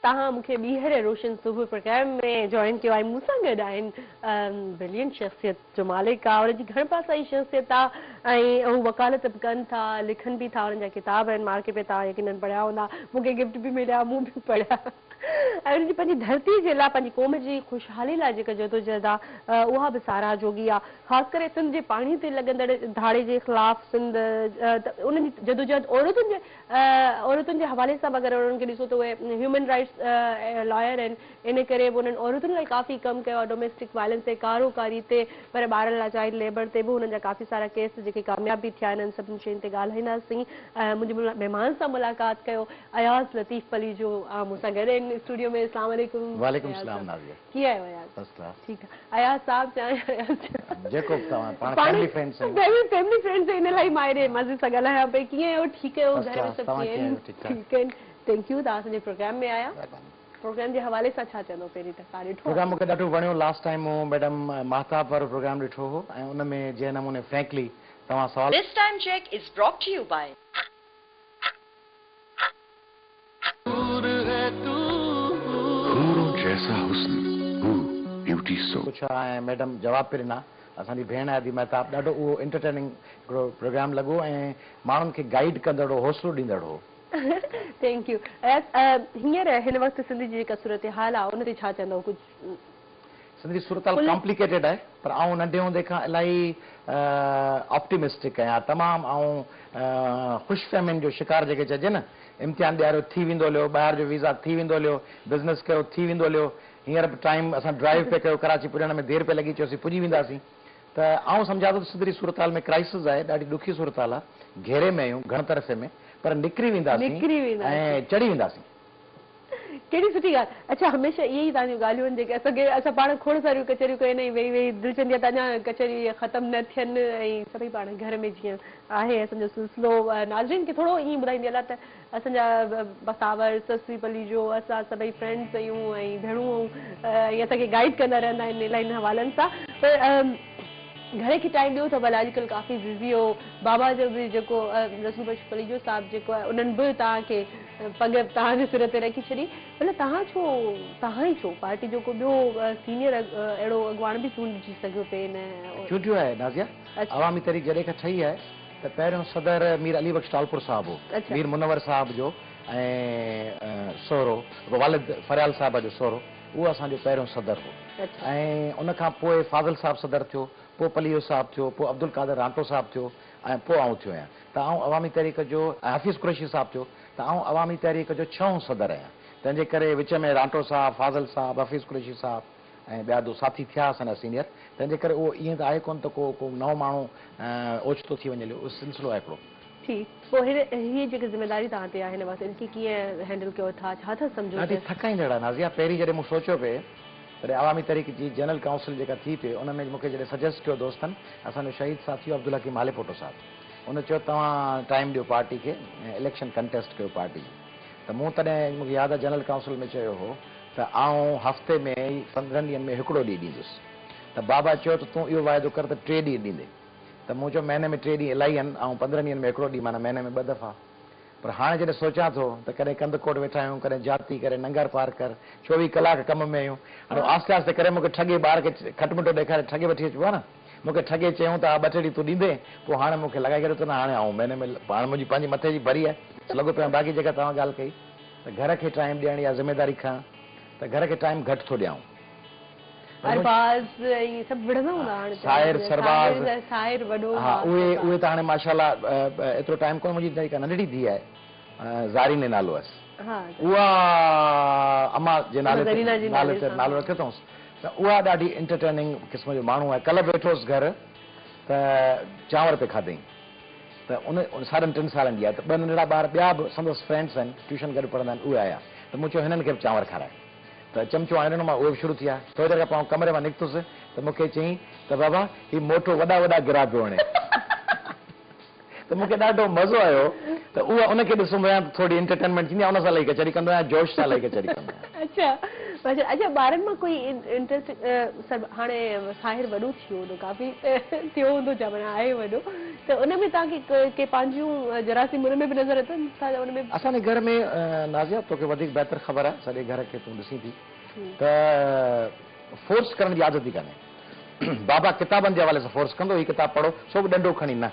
तहां मुखे ॿीहर रोशन सुबुह प्रोग्राम में जॉइन कियो आहे मूंसां गॾु आहिनि ब्रिलियंट शख्सियत जो मालिक आहे उनजी घण पासाई शख्सियत आहे ऐं हू वकालत बि कनि था लिखनि बि था उन्हनि जा किताब आहिनि मार्केट में तव्हां यकीनन पढ़िया हूंदा मूंखे गिफ्ट बि मिलिया मूं बि पढ़िया ऐं उनजी पंहिंजी धरती जे लाइ पंहिंजी क़ौम जी ख़ुशहाली लाइ जेका जदोजहद आहे उहा बि साराह जोगी आहे ख़ासि करे सिंध जे पाणी ते लॻंदड़ धाड़े जे ख़िलाफ़ सिंध उन्हनि जी जदोजहद औरतुनि जे हवाले सां अगरि उन्हनि खे ॾिसो त उहे ह्यूमन राइट्स लॉयर आहिनि इन करे बि उन्हनि औरतुनि लाइ काफ़ी कमु कयो आहे डोमेस्टिक वायलेंस ते कारोकारी ते पर ॿारनि लाइ चाइल्ड लेबर ते बि हुननि जा काफ़ी सारा केस जेके कामयाब बि थिया आहिनि इन्हनि सभिनी शयुनि ते ॻाल्हाईंदासीं मुंहिंजे महिमान सां मुलाक़ात कयो अयाज़ लतीफ़ अली जो मूंसां गॾु आहिनि स्टूडियो में अस्सलाम वालेकुम वालेकुम सलाम नाज़िया कीअं आहियो अयाज़ फर्स्ट क्लास ठीकु आहे अयाज़ साहब चाहे जेको तव्हां पाण फैमिली फ्रेंड्स आहियो फैमिली फ्रेंड्स इन लाइ मां एॾे मज़े सां ॻाल्हायां पई कीअं आहियो ठीकु आहियो घर में सभु कीअं आहिनि ठीकु आहिनि थैंक यू तव्हां असांजे प्रोग्राम में आया प्रोग्राम जे हवाले सां छा चवंदो पहिरीं त तव्हां ॾिठो प्रोग्राम मूंखे ॾाढो वणियो लास्ट टाइम मूं मैडम महताब वारो प्रोग्राम ॾिठो हो ऐं उन में जंहिं नमूने फ्रैंकली तव्हां सवाल This time check is brought to you by जैसा हुस्न हू ब्यूटी सो कुझु ऐं मैडम जवाब पिए ॾिना असांजी भेण आदि महताब ॾाढो उहो एंटरटेनिंग प्रोग्राम लॻो ऐं माण्हुनि खे गाइड कंदड़ हो हौसलो ॾींदड़ हो थैंक यू हींअर हिन वक़्तु सिंध जी जेका सूरत हाल आहे उन ते छा चवंदव कुझु सिंधी सूरत हाल कॉम्प्लिकेटेड आहे पर आउं नंढे हूंदे खां इलाही ऑप्टिमिस्टिक आहियां तमामु ऐं ख़ुशफ़हमियुनि जो शिकार जेके चइजे न इम्तिहान ॾियारियो थी वेंदो हलियो ॿाहिरि जो वीज़ा थी वेंदो हलियो बिज़नेस कयो थी वेंदो हलियो हींअर बि टाइम असां ड्राइव पे कयो कराची पुॼण में देरि पे लॻी चयोसीं पुॼी वेंदासीं त आउं सम्झां थो त सिंधी सूरत हाल में क्राइसिस आहे ॾाढी ॾुखी सूरत हाल आहे घेरे में आहियूं घण तरफ़े में पर निकिरी वेंदासीं ऐं चढ़ी वेंदासीं कहिड़ी सुठी ॻाल्हि अच्छा हमेशह इहे ई तव्हांजूं ॻाल्हियूं आहिनि जेके असांखे असां पाण खोड़ सारियूं कचरियूं कयूं आहिनि वेही वेही दिलि चवंदी आहे त अञा कचहरी ख़तमु न थियनि ऐं सभई पाण घर में जीअं आहे असांजो सिलसिलो नाज़रीन खे थोरो ईअं ॿुधाईंदी अलाह त असांजा बसावर ससुरी पली जो असां सभई फ्रेंड्स आहियूं ऐं भेणूं ऐं असांखे गाइड कंदा रहंदा आहिनि इलाही हवालनि सां पर घर खे टाइम ॾियो त भले अॼुकल्ह काफ़ी बिज़ी हो बाबा जो बि जेको रसूल बख्श पलीजो साहिबु जेको आहे उन्हनि बि तव्हांखे पग तव्हांजे सिर ते रखी छॾी भले तव्हां ई छो पार्टी जो को ॿियो सीनियर अहिड़ो अॻुवाण बि चूंडिजी सघियो पिए न चूंडियो आहे नाज़िया अवामी तहरीक जॾहिं खां ठही आहे त पहिरियों सदर मीर अली बख्श टालपुर साहिबु हो मीर मुनवर साहिब जो ऐं सोहरो वालिद फरियाल साहिब जो सोहरो उहो असांजो पहिरियों सदर हो ऐं उनखां पोइ फाज़ल साहिबु सदर थियो पोइ पलियो साहिबु थियो पोइ अब्दुल कादर रांटो साहिबु थियो ऐं पोइ आउं थियो आहियां त आउं अवामी तहरीक जो हफ़ीज़ कुरैशी साहिबु थियो त आउं अवामी तहरीक जो 6हों सदर आहियां तंहिंजे करे विच में रांटो साहिबु फाज़ल साहिबु हफ़ीज़ कुरैशी साहिबु ऐं ॿिया दो साथी थिया असांजा सीनियर तंहिंजे करे उहो ईअं त आहे कोन त को नओं माण्हू ओचितो थी वञे उहो सिलसिलो आहे हिकिड़ो ठीकु पोइ हीअ जेकी ज़िमेदारी तव्हां ते आहे हिन वक़्तु इनखे कीअं हैंडल कयो था छा था सम्झो ॾाढी थकाईंदड़ आहे नाज़िया पहिरीं जॾहिं मूं सोचियो पिए तॾहिं अवामी तहरीक जी जनरल काउंसिल जेका थी पिए उन में मूंखे जॾहिं सजेस्ट कयो दोस्तनि असांजो शहीद साथी अब्दुल हकीम मालेपोटो साहिबु उन चयो तव्हां टाइम ॾियो पार्टी खे ऐं इलेक्शन कंटेस्ट कयो पार्टी त मूं तॾहिं मूंखे यादि आहे जनरल काउंसिल में चयो हो त आउं हफ़्ते में 15 ॾींहंनि में हिकिड़ो ॾींहुं ॾींदुसि त बाबा चयो त तूं इहो वाइदो कर त 3 ॾींहं ॾींदे त मूं चयो महीने में 3 ॾींहं इलाही आहिनि ऐं 15 ॾींहंनि में हिकिड़ो ॾींहुं माना महीने में 2 दफ़ा पर हाणे जॾहिं सोचां थो त कॾहिं कंदकोट वेठा आहियूं कॾहिं जाती कॾहिं नंगर पार कर 24 कलाक कम में आहियूं हाणे आस्ते आस्ते करे मूंखे ठगे ॿार खे खटमिटो ॾेखारे ठगे वठी अचिबो आहे न मूंखे ठगे चयूं त 2 टे ॾींहं तूं ॾींदे पोइ हाणे मूंखे लॻाए करे त न हाणे आऊं महीने में हाणे मुंहिंजी पंहिंजी मथे जी भरी आहे लॻो पियो बाक़ी जेका तव्हां ॻाल्हि कई त घर खे टाइम ॾियण या ज़िमेदारी खणण त घर खे टाइम घटि थो ॾियां उहे त हाणे माशाल्लाह एतिरो टाइम कोन मुंहिंजी जेका नंढड़ी धीउ आहे ज़ारीन नालो आहे उहा अमा जे नाले ते नालो रखियो अथऊंसि त उहा ॾाढी एंटरटेनिंग क़िस्म जो माण्हू आहे कल्ह वेठोसि घर त चांवर पे खाधई त उन 3.5 सालनि जी आहे त 2 नंढड़ा ॿार ॿिया बि संदसि फ्रेंड्स आहिनि ट्यूशन गॾु पढ़ंदा आहिनि उहे आया त मूं चयो हिननि खे बि चांवर खाराए त चमचो आणिनो मां उहे बि शुरू थिया थोरी देरि खां पोइ कमरे मां निकितुसि त मूंखे चयईं त बाबा हीउ मोटो वॾा गिरा पियो वणे त मूंखे ॾाढो मज़ो आयो त उहा उनखे ॾिसंदो आहियां थोरी एंटरटेनमेंट थींदी आहे उन सां लही कचहरी कंदो आहियां जोश सां लही कचहरी कंदो आहियां अच्छा अच्छा ॿारनि मां कोई इंटरेस्ट हाणे साहिर वॾो थी वियो हूंदो काफ़ी थियो हूंदो छा माना आहे वॾो त उन में तव्हांखे के पंहिंजूं जरासीम उन में बि नज़र अचनि था उन में असांजे घर में नाज़िया तोखे वधीक बहितर ख़बर आहे सॼे घर खे तूं ॾिसी थी त फोर्स करण जी आदत ई कान्हे बाबा किताबनि जे हवाले सां फोर्स कंदो ही किताब पढ़ो सो बि ॾंडो खणी न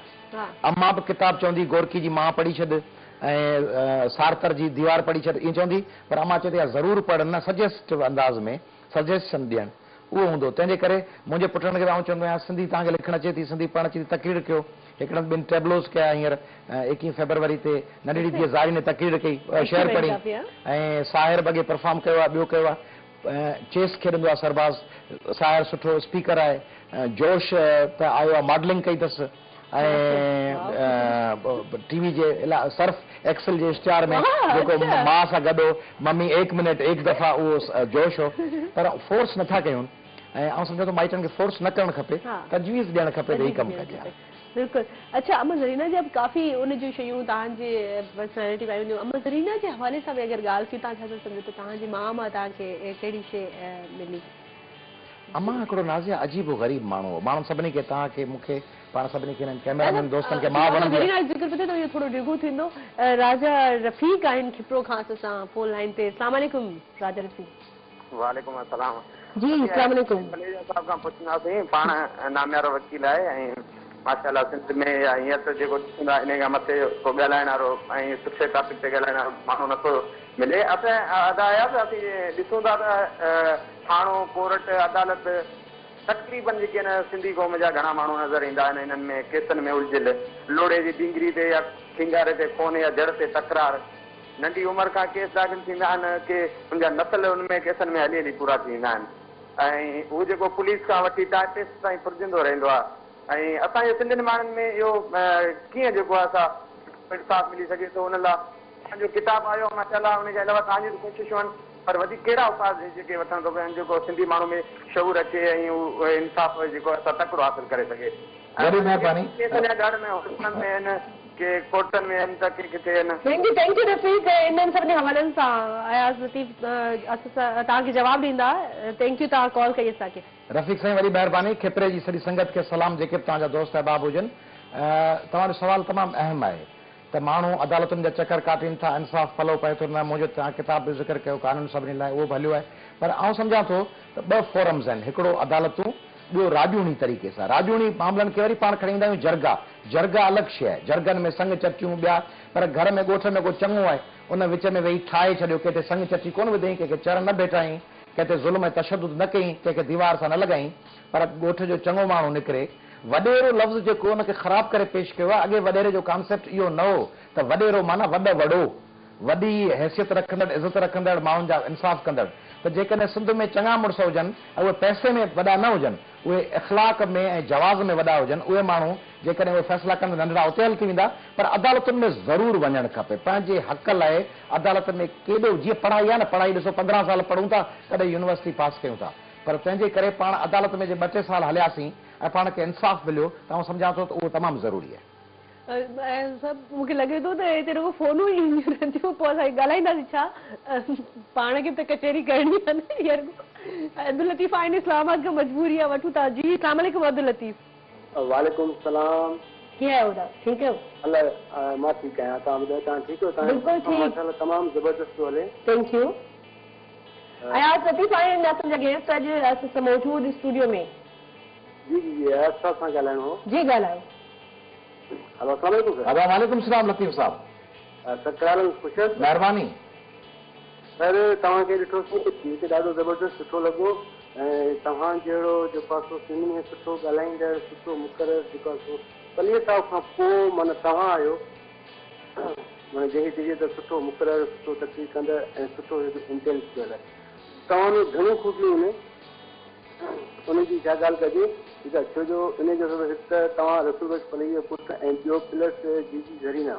अम्मा बि किताब चवंदी गोरकी जी मां पढ़ी छॾ ऐं सारकर जी दीवार पढ़ी छॾ ईअं चवंदी पर अम्मा चवंदी आहे ज़रूरु पढ़ न सजेस्टिव अंदाज़ में सजेशन ॾियणु उहो हूंदो तंहिंजे करे मुंहिंजे पुटनि खे आउं चवंदो आहियां सिंधी तव्हांखे लिखणु अचे थी सिंधी पढ़णु अचे थी तकरीर कयो हिकिड़नि ॿिनि टेबलोस कया हींअर 21 फेब्रुआरी ते नंढड़ी धीअ ज़ारी ने तकरीर कई शेयर पढ़ी ऐं साहिर बॻे परफॉर्म कयो आहे ॿियो कयो आहे चेस खेॾंदो आहे सरबाज़ साहिर सुठो स्पीकर आहे जोश त आयो आहे मॉडलिंग कई अथसि ऐं टीवी जे सर्फ एक्सल जे इश्तिहार में जेको मां सां गॾु मम्मी 1 मिनट 1 दफ़ा उहो जोश हो पर फोर्स नथा कयूं ऐं आउं सम्झां थो माइटनि खे फोर्स न करणु खपे तजवीज़ ॾियणु खपे त ई कमु कजे बिल्कुलु अच्छा अमा ज़रीना जी काफ़ी उन जूं शयूं तव्हांजे पर्सनैलिटी आयूं हूंदियूं अमा ज़रीना जे हवाले सां बि अगरि ॻाल्हि थी तव्हां छा था सम्झो त तव्हांजी माउ मां तव्हांखे कहिड़ी शइ मिली अमा हिकिड़ो नाज़िया अजीबो ग़रीब माण्हू हो माण्हू सभिनी खे तव्हांखे मूंखे पाण सभिनी खे कैमरामैन दोस्तनि खे मां वणंदी आहे ज़िक्र पए त इहो थोरो डिघो थींदो राजा रफ़ीक आहिनि खिपरो खां असां फोन लाइन ते अस्सलाम वालेकुम राजा रफ़ीक वालेकुम अस्सलाम जी अस्सलाम वालेकुम साहब खां पुछंदासीं पाण नामियारो वकील आहे ऐं माशाअल्लाह सिंध में या हींअर त जेको ॾिसंदा इन खां मथे को ॻाल्हाइण वारो ऐं सुठे टॉपिक ते ॻाल्हाइण वारो माण्हू नथो मिले असां अदा त असीं ॾिसूं था त थाणो कोर्ट अदालत तक़रीबन जेके आहिनि सिंधी क़ौम जा घणा माण्हू नज़र ईंदा आहिनि इन्हनि में केसनि में उलझियल लोड़े जी डिंगरी ते या खिंगारे ते फोन या जड़ ते तकरार नंढी उमिरि खां केस दाख़िल थींदा आहिनि की उनजा नसल उन में केसनि में हली हली पूरा थींदा आहिनि ऐं उहो जेको पुलिस खां वठी टाइपिस्ट ताईं पुरजंदो रहंदो आहे ऐं असांजे सिंधियुनि माण्हुनि में इहो कीअं जेको आहे असां इंसाफ़ मिली सघे थो उन लाइ तव्हांजो किताबु आयो माशाअल्लाह उनजे अलावा तव्हांजी कोशिशूं आहिनि पर वधीक कहिड़ा उपाय जेके वठण थो पवनि जेको सिंधी माण्हू में शऊर अचे ऐं उहो इंसाफ़ जेको असां तकिड़ो हासिल करे सघे वॾी महिरबानी घर में होटलनि में आहिनि के कोर्टनि में आहिनि त के किथे आहिनि थैंक यू रफ़ीक इन्हनि सभिनी हवालनि सां अयाज़ लतीफ़ तव्हांखे जवाबु ॾींदा थैंक यू तव्हां कॉल कई असांखे रफ़ीक साईं वॾी महिरबानी खिपरे जी सॼी संगत खे सलाम जेके बि तव्हांजा दोस्त अहबाब हुजनि तव्हांजो सुवालु तमामु अहम आहे त माण्हू अदालतुनि जा चकर काटीनि था इंसाफ़ फलो पए थो न मुंहिंजो तव्हां किताब बि ज़िक्र कयो कानून सभिनी लाइ उहो बि हलियो आहे पर आउं सम्झां थो त 2 फोरम्स आहिनि हिकिड़ो अदालतूं ॿियो राजूणी तरीक़े सां राजूणी मामलनि खे वरी पाण खणी ईंदा आहियूं जरगा अलॻि शइ आहे जरगनि में संग चटियूं ॿिया पर घर में ॻोठ में को चङो आहे उन विच में वेही ठाहे छॾियो कंहिंखे संग चटी कोन विधई कंहिंखे चर न भेटाई कंहिंखे ज़ुल्म ऐं तशदुद न कई कंहिंखे दीवार सां न लॻाई पर ॻोठ जो चङो माण्हू निकिरे वॾेरो लफ़्ज़ जेको हुनखे ख़राबु करे पेश कयो आहे अॻे वॾेरे जो कॉन्सेप्ट इहो न हो त वॾेरो माना वॾो वॾी हैसियत रखंदड़ इज़त रखंदड़ माण्हुनि जा इंसाफ़ कंदड़ त जेकॾहिं सिंध में चङा मुड़ुस हुजनि ऐं उहे पैसे में वॾा न हुजनि उहे इख़लाक़ में ऐं जवाज़ में वॾा हुजनि उहे माण्हू जेकॾहिं उहे फ़ैसिला कंदा नंढड़ा उते हली थी वेंदा पर अदालतुनि में ज़रूरु वञणु खपे पंहिंजे हक़ लाइ अदालत में केॾो जीअं पढ़ाई आहे न पढ़ाई ॾिसो 15 साल पढ़ूं था कॾहिं यूनिवर्सिटी पास कयूं था पर तंहिंजे करे पाण अदालत में जे 2-3 साल हलियासीं ऐं पाण खे इंसाफ़ मिलियो त आउं सम्झां थो त उहो तमामु ज़रूरी आहे सभु मूंखे लॻे थो त हिते रुगो फ़ोनूं ई ईंदियूं रहंदियूं पोइ असां ॻाल्हाईंदासीं छा पाण खे त कचहरी करणी आहे न अब्दुल लतीफ़ आहिनि इस्लामाबाद खां मजबूरी आहे वठूं था जी अस्सलाम वालेकुम अब्दुल लतीफ़ वालेकुम सलाम कीअं आहियो तव्हां ठीकु आहियो अलाए मां ठीकु आहियां तव्हां ॿुधायो तव्हां ठीकु आहियो बिल्कुलु ठीकु तमामु ज़बरदस्त थो हले थैंक यू अयाज़ लतीफ़ आहिनि असांजा गेस्ट अॼु असां मौजूदु स्टूडियो में जी जी असां सां ॻाल्हाइणो हो जी ॻाल्हायो हलो अस्सलाम वालेकुम सलाम लतीफ़ साहब सरकार ख़ुशि महिरबानी सर तव्हांखे ॾिठोसीं मूंखे ॾाढो ज़बरदस्त सुठो लॻो ऐं तव्हां जहिड़ो जेको आहे सिंधी में सुठो ॻाल्हाईंदड़ सुठो मुक़ररु जेको आहे 50 साल खां पोइ माना तव्हां आहियो माना जंहिंखे चइजे त सुठो मुक़ररु सुठो तकलीफ़ कंदड़ ऐं सुठो इंटेलेक्चुअल आहे तव्हां में घणियूं खूबियूं आहिनि उनजी छा ॻाल्हि कजे ठीकु आहे छो जो इन जो हिकु त तव्हां रसूल फली जो पुटु ऐं ॿियो प्लस जी ज़रीना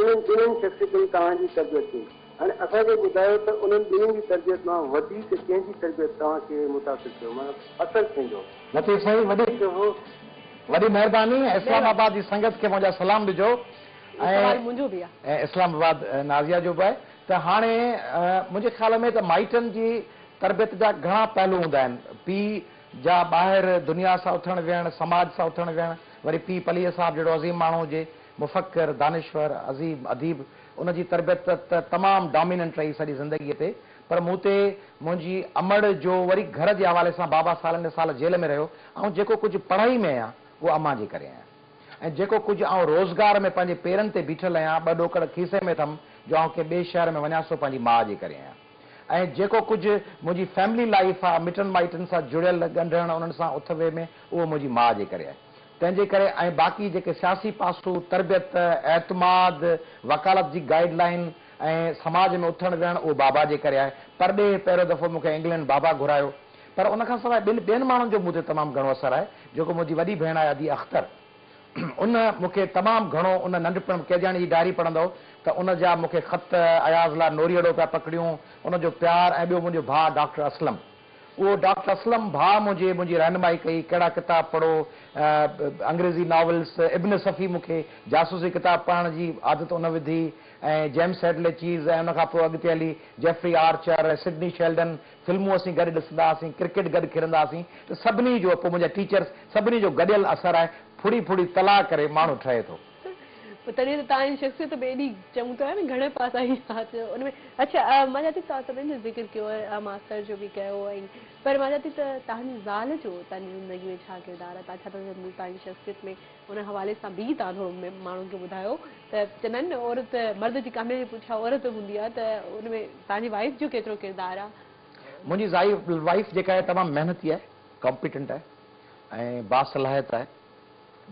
इन्हनि शख़्सियतुनि तव्हांजी तरबियत कई हाणे असांखे ॿुधायो त उन्हनि ॿिन्हिनि जी तरबियत मां वधीक कंहिंजी तरबियत तव्हांखे मुतासिर कयो माना असरु कंहिंजो लतीफ़ साईं वॾी महिरबानी इस्लामाबाद जी संगत खे मुंहिंजा सलाम ॾिजो ऐं इस्लामाबाद नाज़िया जो बि आहे त हाणे मुंहिंजे ख़्याल में त माइटनि जी तरबियत जा घणा पहलू हूंदा आहिनि। पीउ जा ॿाहिरि दुनिया सां उथण विहण, समाज सां उथण विहण, वरी पीउ पलीअ साहिब जहिड़ो अज़ीम माण्हू हुजे, मुफ़क्किर, दानिश्वर, अज़ीम, अदीब, उनजी तरबियत त तमामु डोमिनेंट रही सॼी ज़िंदगीअ ते। पर मूं ते मुंहिंजी अमड़ जो वरी घर जे हवाले सां बाबा सालनि साल जेल में रहियो, ऐं जेको कुझु पढ़ाई में आहियां उहो अम्मा जे करे आहियां, ऐं जेको कुझु आउं रोज़गार में पंहिंजे पेरनि ते बीठल आहियां, 2 ॾोकड़ खीसे में अथमि जो आउं कंहिं ॿिए शहर में वञा सो पंहिंजी माउ जे करे आहियां। ऐं जेको कुझु मुंहिंजी फैमिली लाइफ आहे, मिटनि माइटनि सां जुड़ियल ॻंढण, उन्हनि सां उथवे में, उहो मुंहिंजी माउ जे करे आहे। तंहिंजे करे ऐं बाक़ी जेके सियासी पासू, तरबियत, एतमाद, वकालत जी गाइडलाइन ऐं समाज में उथण विहण, उहो बाबा जे करे आहे। परॾे पहिरियों दफ़ो मूंखे इंग्लैंड बाबा घुरायो, पर उनखां सवाइ ॿियनि माण्हुनि जो मूं ते तमामु घणो असरु आहे। जेको मुंहिंजी वॾी भेण आहे अदी अख़्तर, उन मूंखे तमामु घणो, उन नंढपण केजाणी जी डायरी पढ़ंदो त उन जा मूंखे ख़त अयाज़ लाइ नोरीअड़ो पिया पकड़ियूं, उनजो प्यारु। ऐं ॿियो मुंहिंजो भाउ डॉक्टर असलम, उहो डॉक्टर असलम भाउ मुंहिंजी रहनुमाई कई, कहिड़ा किताब पढ़ो, अंग्रेज़ी नॉवल्स, इब्न सफ़ी मूंखे जासूसी किताब पढ़ण जी आदत उन विधी, ऐं जेम्स हेडले चीज़, ऐं उनखां पोइ अॻिते हली जेफरी आर्चर, सिडनी शेल्डन, फिल्मूं असीं गॾु ॾिसंदा हुआसीं, क्रिकेट गॾु खेॾंदा हुआसीं। त सभिनी जो, पोइ मुंहिंजा टीचर्स, सभिनी जो गॾियल असरु आहे। फुड़ी फुड़ी तला करे माण्हू ठहे थो। तॾहिं त तव्हांजी शख़्सियत में एॾी चङो त आहे न, घणे पासा उनमें। अच्छा, मां चवां थी तव्हां सभिनी जो ज़िक्र कयो आहे, मास्तर जो बि कयो, ऐं पर मां चवां थी त तव्हांजी ज़ाल जो तव्हांजी ज़िंदगी में छा किरदारु आहे? तव्हां छा था सम्झो तव्हांजी शख़्सियत में? उन हवाले सां बि तव्हां थोरो माण्हुनि खे ॿुधायो त चवंदा आहिनि न, औरत मर्द जी कामयाबी जे पुठियां औरत हूंदी आहे, त उनमें तव्हांजी वाइफ जो केतिरो किरदारु आहे? मुंहिंजी वाइफ जेका आहे तमामु महिनती आहे, कॉम्पिटेंट आहे, ऐं बासलाहियत आहे,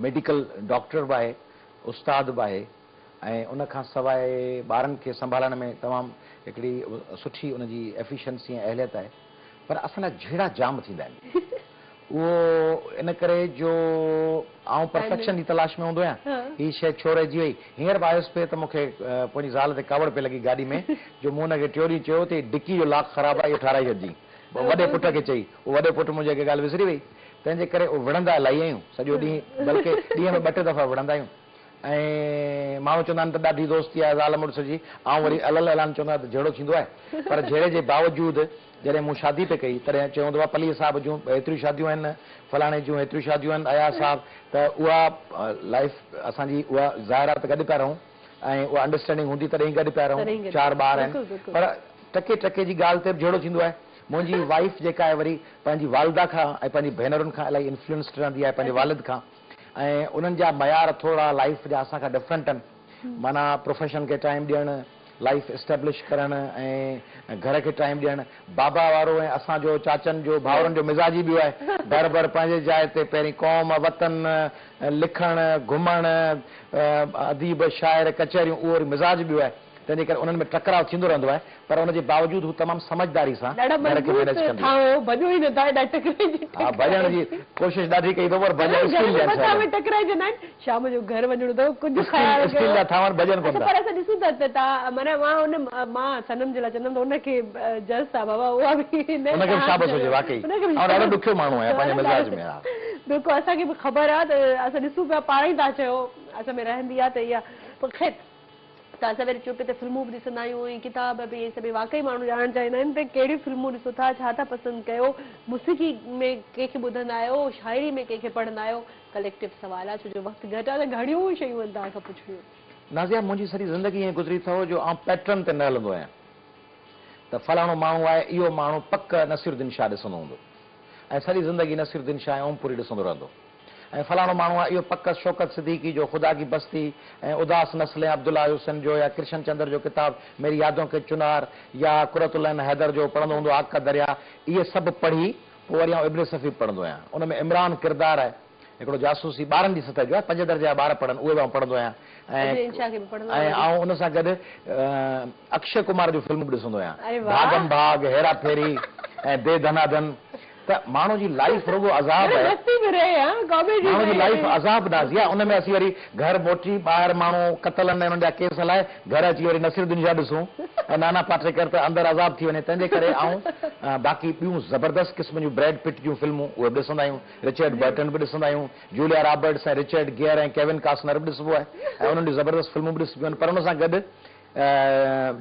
मेडिकल डॉक्टर बि आहे, उस्ताद बि आहे, ऐं उनखां सवाइ ॿारनि खे संभालण में तमामु हिकिड़ी सुठी उनजी एफिशिएंसी ऐं अहलियत आहे। पर असां लाइ झेड़ा जाम थींदा आहिनि। उहो इन करे जो आउं परफेक्शन जी तलाश में हूंदो आहियां, हीअ शइ छो रहिजी वई। हींअर बि आयुसि पिए त मूंखे पंहिंजी ज़ाल ते कावड़ पे लॻी गाॾी में, जो मूं हुनखे टियों ॾींहुं चयो त डिकी जो लॉक ख़राबु आहे, इहो ठाराए छॾिजी। वॾे पुट खे चई, उहो वॾे पुटु मुंहिंजे हिकु ॻाल्हि विसरी वई। तंहिंजे करे उहो विढ़ंदा इलाही आहियूं सॼो ॾींहुं, बल्कि ॾींहं में 2-3 दफ़ा विढ़ंदा आहियूं। ऐं माण्हू चवंदा आहिनि त ॾाढी दोस्ती आहे ज़ाल मुड़ुस जी, ऐं वरी अल ऐलान चवंदो आहे त जहिड़ो थींदो आहे। पर जहिड़े जे बावजूदि जॾहिं मूं शादी पे कई तॾहिं चवंदो आहे पलीअ साहिब जूं हेतिरियूं शादियूं आहिनि, फलाणे जूं हेतिरियूं शादियूं आहिनि, अयाज़ साहिब, त उहा लाइफ असांजी उहा ज़ाहिर आहे त गॾु पिया रहूं, ऐं उहा अंडरस्टैंडिंग हूंदी तॾहिं गॾु पिया रहूं। 4 ॿार आहिनि, पर टके टके जी ॻाल्हि ते बि जहिड़ो थींदो आहे। मुंहिंजी वाइफ जेका आहे वरी पंहिंजी वालिदा खां ऐं पंहिंजी भेनरुनि खां इलाही इन्फ्लुएंस्ड रहंदी आहे, पंहिंजे वालिद खां, ऐं उन्हनि जा मयार थोरा लाइफ जा असांखां डिफरेंट आहिनि। माना प्रोफेशन खे टाइम ॾियणु, लाइफ एस्टेब्लिश करणु, ऐं घर खे टाइम ॾियणु। बाबा वारो ऐं असांजो चाचनि जो भाउरनि जो मिज़ाज बि आहे, दर बर पंहिंजे जाइ ते पहिरीं क़ौम, वतन, लिखणु, घुमणु, अदीब, शाइर, कचहरियूं, उहो वरी मिज़ाज बि आहे। तंहिंजे करे उन्हनि में टकराव थींदो रहंदो आहे, पर उनजे बावजूद हू तमामु समझदारी सां घर खे मैनेज कंदी आहे। भॼण जी कोशिशि ॾाढी कई अथव, पर भॼन शाम जो घर वञणो अथव, कुझु स्किल जा ठावनि, भॼन कोन। पर असां ॾिसूं था त तव्हां, माना मां सनम जे लाइ चवंदमि त उनखे जस्ट आहे बाबा, उहा बि उनखे शाबस हुजे, वाकई ॾाढो ॾुखियो माण्हू आहे पंहिंजे मिज़ाज में। बिल्कुलु, असांखे बि ख़बर आहे त असां ॾिसूं पिया, पाण ई तव्हां चयो असां में रहंदी आहे त इहा। ख़ैर, त सवेरे चुपे ते फिल्मूं बि ॾिसंदा आहियूं, ऐं किताब बि, इहे सभु वाकई माण्हू ॼाणणु चाहींदा आहिनि त कहिड़ी फिल्मूं ॾिसो था, छा था पसंदि कयो, मुसीक़ी में कंहिंखे ॿुधंदा आहियो, शाइरी में कंहिंखे पढ़ंदा आहियो। कलेक्टिव सवाल आहे, छो जो वक़्तु घटि आहे त घणियूं शयूं आहिनि तव्हांखां पुछणियूं। नाज़िया, मुंहिंजी सॼी ज़िंदगी ईअं गुज़री अथव जो आउं पैटर्न ते न हलंदो आहियां त फलाणो माण्हू आहे, इहो माण्हू पक नसीरुद्दीन शाह ॾिसंदो हूंदो, ऐं सॼी ज़िंदगी नसीरुद्दीन शाह ऐं ओमपुरी ॾिसंदो रहंदो। ऐं फलाणो माण्हू आहे, इहो पक शौकत सिद्दीकी जो ख़ुदा की बस्ती, ऐं उदास नस्ल अब्दुल्ला हुसैन जो, या कृष्ण चंद्र जो किताब मेरी यादों के चुनार, या कुरतुल हैदर जो पढ़ंदो हूंदो, आग का दरिया। इहे सभु पढ़ी पोइ वरी आउं इब्न सफ़ी पढ़ंदो आहियां। उन में इमरान किरदारु आहे, हिकिड़ो जासूसी ॿारनि जी सतह जो आहे, 5 दर्जे जा ॿार पढ़नि, उहे बि आउं पढ़ंदो आहियां। ऐं आउं उन सां गॾु अक्षय कुमार जूं फिल्मूं बि ॾिसंदो आहियां, भागम भाग, हेरा फेरी, ऐं दे धनाधन। त माण्हू जी लाइफ रुगो अज़ाब आहे, माण्हू जी लाइफ अज़ाब नाज़िया। उन में असीं वरी घर मोटी, ॿाहिरि माण्हू कतलनि हुननि जा केस हलाए, घर अची वरी नसीरुद्दीन शाह ॾिसूं, ऐं नाना पाटेकर, त अंदरि अज़ाब थी वञे। तंहिंजे करे आउं बाक़ी ॿियूं ज़बरदस्त क़िस्म जूं ब्रैड पिट जूं फिल्मूं उहे बि ॾिसंदा आहियूं, रिचर्ड बर्टन बि ॾिसंदा आहियूं, जूलिया रॉबर्ट्स ऐं रिचर्ड गियर ऐं केविन कॉस्टनर बि ॾिसबो आहे, ऐं उन्हनि जूं ज़बरदस्त फिल्मूं बि ॾिसबियूं आहिनि। पर उन सां गॾु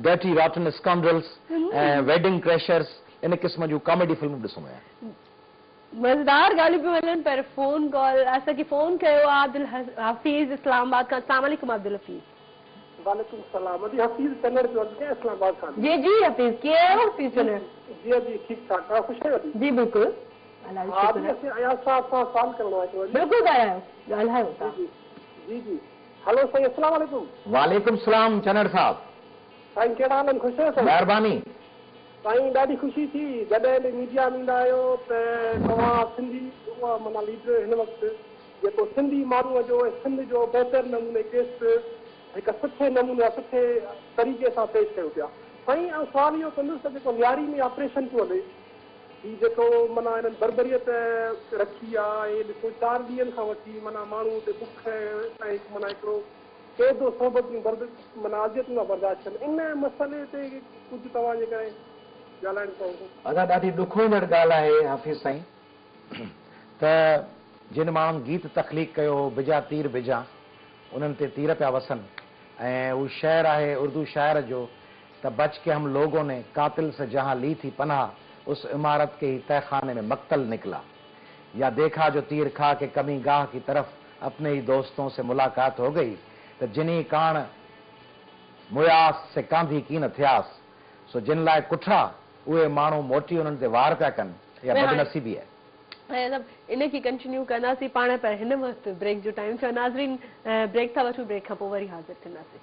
डर्टी रॉटन स्काउंड्रल्स ऐं वेडिंग क्रैशर्स इन क़िस्म जूं कॉमेडी फिल्मूं ॾिसूं आहिनि। मज़ेदार ॻाल्हियूं पियूं हलनि पर फ़ोन कॉल असांखे फ़ोन कयो आहे अब्दुल हफ़ीज़ इस्लामाबाद खां। अस्सलाम वालेकुम अब्दुल हफ़ीज़। वालेकुम सलाम। अजी हफ़ीज़ कन्नड़ पियो अचे इस्लामाबाद खां। जी जी हफ़ीज़ कीअं आहियो हफ़ीज़ कन्नड़? जी जी ठीकु ठाक तव्हां ख़ुशि आहियो? जी बिल्कुलु हा जी असीं अयाज़ साहब सां सवाल करणो आहे। बिल्कुलु ॻाल्हायो था। जी जी जी हलो साईं अस्सलाम वालेकुम। वालेकुम सलाम चनड़ साहब। साईं कहिड़ा हाल आहिनि? ख़ुशि आहियो साईं? महिरबानी। साईं ॾाढी ख़ुशी थी जॾहिं मीडिया में ईंदा आहियो त तव्हां सिंधी उहा माना लीडर हिन वक़्तु जेको सिंधी माण्हूअ जो ऐं सिंध जो बहितर नमूने केस हिकु सुठे नमूने सुठे तरीक़े सां पेश कयो पिया। साईं सवाल इहो कंदुसि त जेको न्यारी में ऑपरेशन पियो हले हीउ जेको माना हिननि बरबरीअत रखी आहे ऐं ॾिसो 4 ॾींहंनि खां वठी माना माण्हू हुते बुख ऐं माना हिकिड़ो क़ैदो सोबत माना अज़ियतूं था बर्दाश्त कनि इन मसइले ते कुझु तव्हां जेकॾहिं ॻाल्हाइणु चाहियो? अदा ॾाढी ॾुखोईंदड़ ॻाल्हि आहे हाफ़िज़ साईं त जिन माण्हुनि गीत तख़लीक़ कयो बिजा तीर बिजा उन्हनि ते तीर पिया वसनि ऐं उहो शेर आहे उर्दू शाइर जो त बच के हम लोगों ने कातिल से जहां ली थी पनाह उस इमारत के ही तहखाने में मक्तल निकला या देखा जो तीर खा के कमी गाह की तरफ अपने ही दोस्तों से मुलाकात हो गई तो जिनी कान मुयास से कांधी की न थियास सो जिन लाइ कुठा उहे माण्हू मोटी उन्हनि ते वार पिया कनि या बदनसीबी आहे। ऐं इनखे कंटिन्यू कंदासीं पाण पर हिन वक़्तु ब्रेक जो टाइम थियो। नाज़रीन ब्रेक था वठूं, ब्रेक खां पोइ वरी हाज़िर थींदासीं।